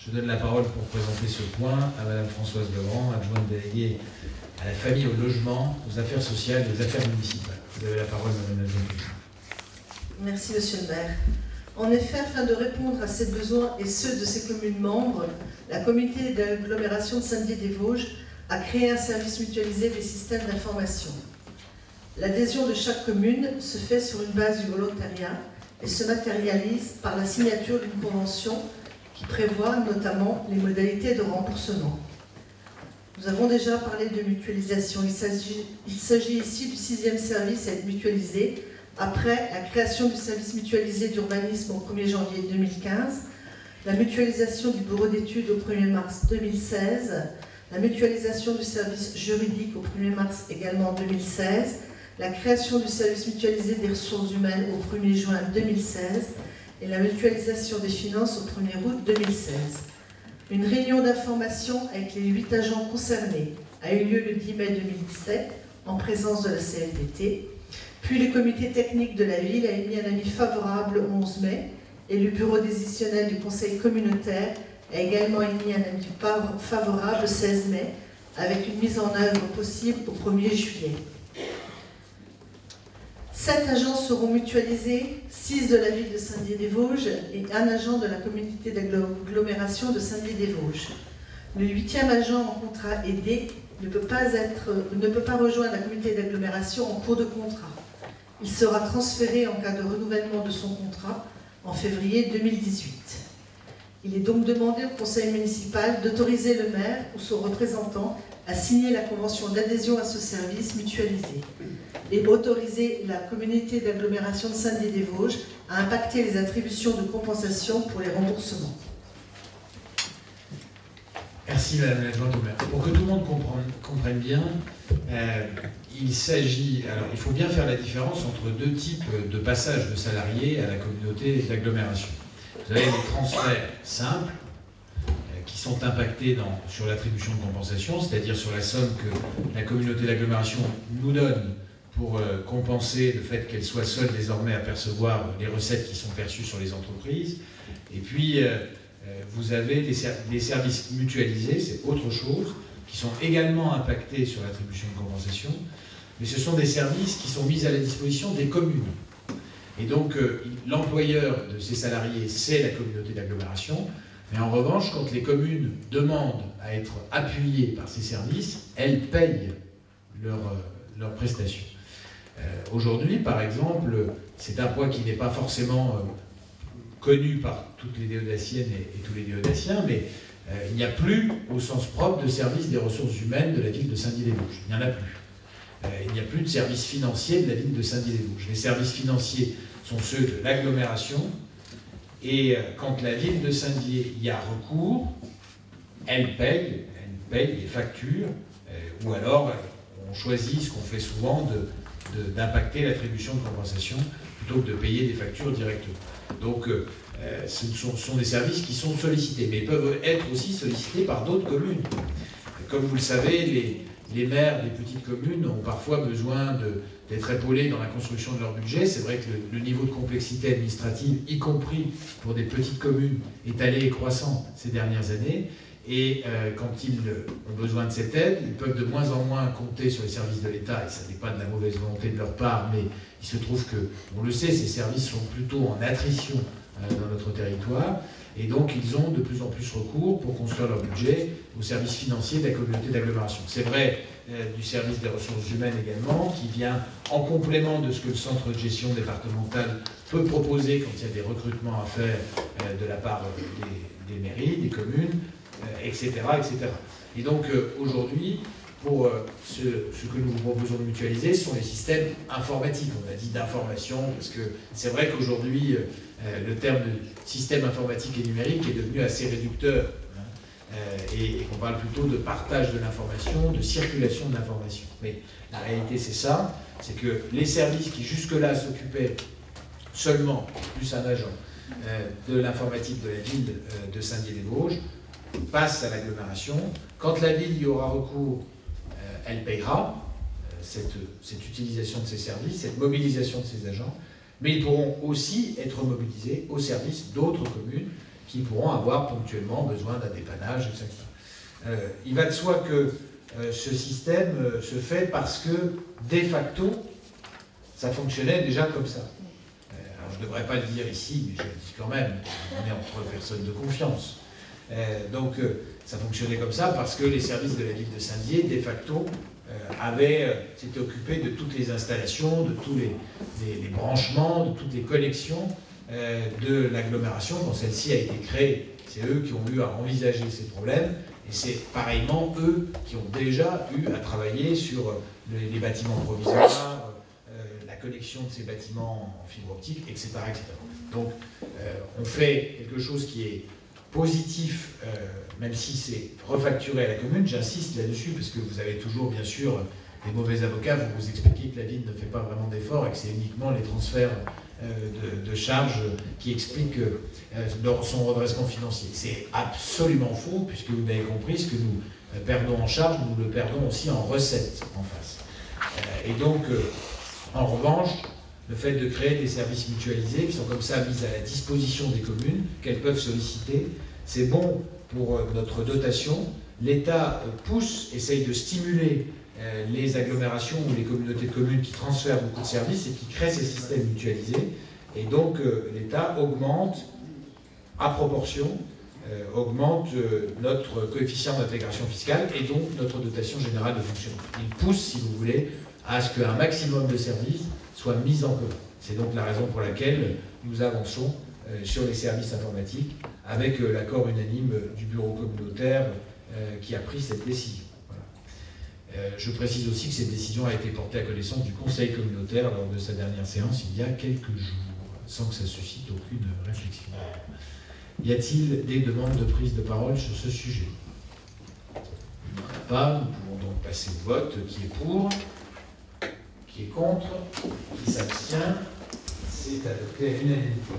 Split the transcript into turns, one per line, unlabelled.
Je donne la parole pour présenter ce point à Madame Françoise Legrand, adjointe déléguée à la famille, au logement, aux affaires sociales et aux affaires municipales. Vous avez la parole, Madame la adjointe.
Merci, Monsieur le maire. En effet, afin de répondre à ces besoins et ceux de ses communes membres, la communauté d'agglomération de Saint-Dié-des-Vosges a créé un service mutualisé des systèmes d'information. L'adhésion de chaque commune se fait sur une base du volontariat et se matérialise par la signature d'une convention qui prévoit notamment les modalités de remboursement. Nous avons déjà parlé de mutualisation. Il s'agit ici du 6e service à être mutualisé après la création du service mutualisé d'urbanisme au 1er janvier 2015, la mutualisation du bureau d'études au 1er mars 2016, la mutualisation du service juridique au 1er mars également 2016, la création du service mutualisé des ressources humaines au 1er juin 2016 et la mutualisation des finances au 1er août 2016. Une réunion d'information avec les 8 agents concernés a eu lieu le 10 mai 2017 en présence de la CFDT. Puis le comité technique de la ville a émis un avis favorable le 11 mai et le bureau décisionnel du conseil communautaire a également émis un avis favorable le 16 mai avec une mise en œuvre possible au 1er juillet. 7 agents seront mutualisés, 6 de la ville de Saint-Dié-des-Vosges et un agent de la communauté d'agglomération de Saint-Dié-des-Vosges. Le 8e agent en contrat aidé ne peut pas rejoindre la communauté d'agglomération en cours de contrat. Il sera transféré en cas de renouvellement de son contrat en février 2018. Il est donc demandé au conseil municipal d'autoriser le maire ou son représentant à signer la convention d'adhésion à ce service mutualisé et autoriser la communauté d'agglomération de Saint-Dié-des-Vosges à impacter les attributions de compensation pour les remboursements.
Merci Madame l'adjointe au maire. Pour que tout le monde comprenne bien, il s'agit... Alors, il faut bien faire la différence entre deux types de passage de salariés à la communauté d'agglomération. Vous avez les transferts simples qui sont impactés sur l'attribution de compensation, c'est-à-dire sur la somme que la communauté d'agglomération nous donne pour compenser le fait qu'elle soit seule désormais à percevoir les recettes qui sont perçues sur les entreprises. Et puis, vous avez des services mutualisés, c'est autre chose, qui sont également impactés sur l'attribution de compensation, mais ce sont des services qui sont mis à la disposition des communes. Et donc, l'employeur de ces salariés, c'est la communauté d'agglomération, mais en revanche, quand les communes demandent à être appuyées par ces services, elles payent leurs prestations. Aujourd'hui, par exemple, c'est un point qui n'est pas forcément connu par toutes les déodaciennes et tous les déodaciens, mais il n'y a plus, au sens propre, de service des ressources humaines de la ville de Saint-Dié-des-Vosges. Il n'y en a plus. Il n'y a plus de service financier de la ville de Saint-Dié-des-Vosges. Les services financiers sont ceux de l'agglomération, et quand la ville de Saint-Dié y a recours, elle paye les factures, ou alors on choisit, ce qu'on fait souvent, d'impacter l'attribution de compensation plutôt que de payer des factures directement. Donc, ce sont des services qui sont sollicités, mais peuvent être aussi sollicités par d'autres communes. Comme vous le savez, les maires des petites communes ont parfois besoin d'être épaulés dans la construction de leur budget. C'est vrai que le niveau de complexité administrative, y compris pour des petites communes, est allé croissant ces dernières années. Et quand ils ont besoin de cette aide, ils peuvent de moins en moins compter sur les services de l'État, et ça n'est pas de la mauvaise volonté de leur part, mais il se trouve que, on le sait, ces services sont plutôt en attrition dans notre territoire, et donc ils ont de plus en plus recours pour construire leur budget aux services financiers de la communauté d'agglomération. C'est vrai du service des ressources humaines également, qui vient en complément de ce que le centre de gestion départemental peut proposer quand il y a des recrutements à faire de la part des mairies, des communes, etc., etc. Et donc aujourd'hui, pour ce que nous vous proposons de mutualiser, ce sont les systèmes informatiques. On a dit d'information, parce que c'est vrai qu'aujourd'hui, le terme de système informatique et numérique est devenu assez réducteur, et qu'on parle plutôt de partage de l'information, de circulation de l'information. Mais la réalité, c'est ça, c'est que les services qui jusque-là s'occupaient seulement, plus un agent, de l'informatique de la ville de Saint-Dié-des-Vosges, passe à l'agglomération. Quand la ville y aura recours, elle payera cette utilisation de ces services, cette mobilisation de ces agents, mais ils pourront aussi être mobilisés au service d'autres communes qui pourront avoir ponctuellement besoin d'un dépannage, etc. Il va de soi que ce système se fait parce que, de facto, ça fonctionnait déjà comme ça. Alors, je ne devrais pas le dire ici, mais je le dis quand même, on est entre personnes de confiance. Donc, ça fonctionnait comme ça parce que les services de la ville de Saint-Dié, de facto, s'étaient occupés de toutes les installations, de tous les branchements, de toutes les connexions de l'agglomération. Quand celle-ci a été créée, c'est eux qui ont eu à envisager ces problèmes. Et c'est pareillement eux qui ont déjà eu à travailler sur les bâtiments provisoires, la connexion de ces bâtiments en fibre optique, etc. etc. Donc, on fait quelque chose qui est positif, même si c'est refacturé à la commune. J'insiste là-dessus, parce que vous avez toujours, bien sûr, des mauvais avocats pour vous expliquer que la ville ne fait pas vraiment d'efforts et que c'est uniquement les transferts de charges qui expliquent son redressement financier. C'est absolument faux, puisque vous avez compris, ce que nous perdons en charge, nous le perdons aussi en recettes en face. Et donc, en revanche, le fait de créer des services mutualisés qui sont comme ça mis à la disposition des communes, qu'elles peuvent solliciter, c'est bon pour notre dotation. L'État pousse, essaye de stimuler les agglomérations ou les communautés de communes qui transfèrent beaucoup de services et qui créent ces systèmes mutualisés. Et donc, l'État augmente, à proportion, augmente notre coefficient d'intégration fiscale et donc notre dotation générale de fonctionnement. Il pousse, si vous voulez, à ce qu'un maximum de services soient mis en commun. C'est donc la raison pour laquelle nous avançons sur les services informatiques avec l'accord unanime du bureau communautaire qui a pris cette décision. Voilà. Je précise aussi que cette décision a été portée à connaissance du conseil communautaire lors de sa dernière séance il y a quelques jours, sans que ça suscite aucune réflexion. Y a-t-il des demandes de prise de parole sur ce sujet? Il n'y en a pas, nous pouvons donc passer au vote. Qui est pour? Qui est contre? Qui s'abstient? C'est adopté à l'unanimité.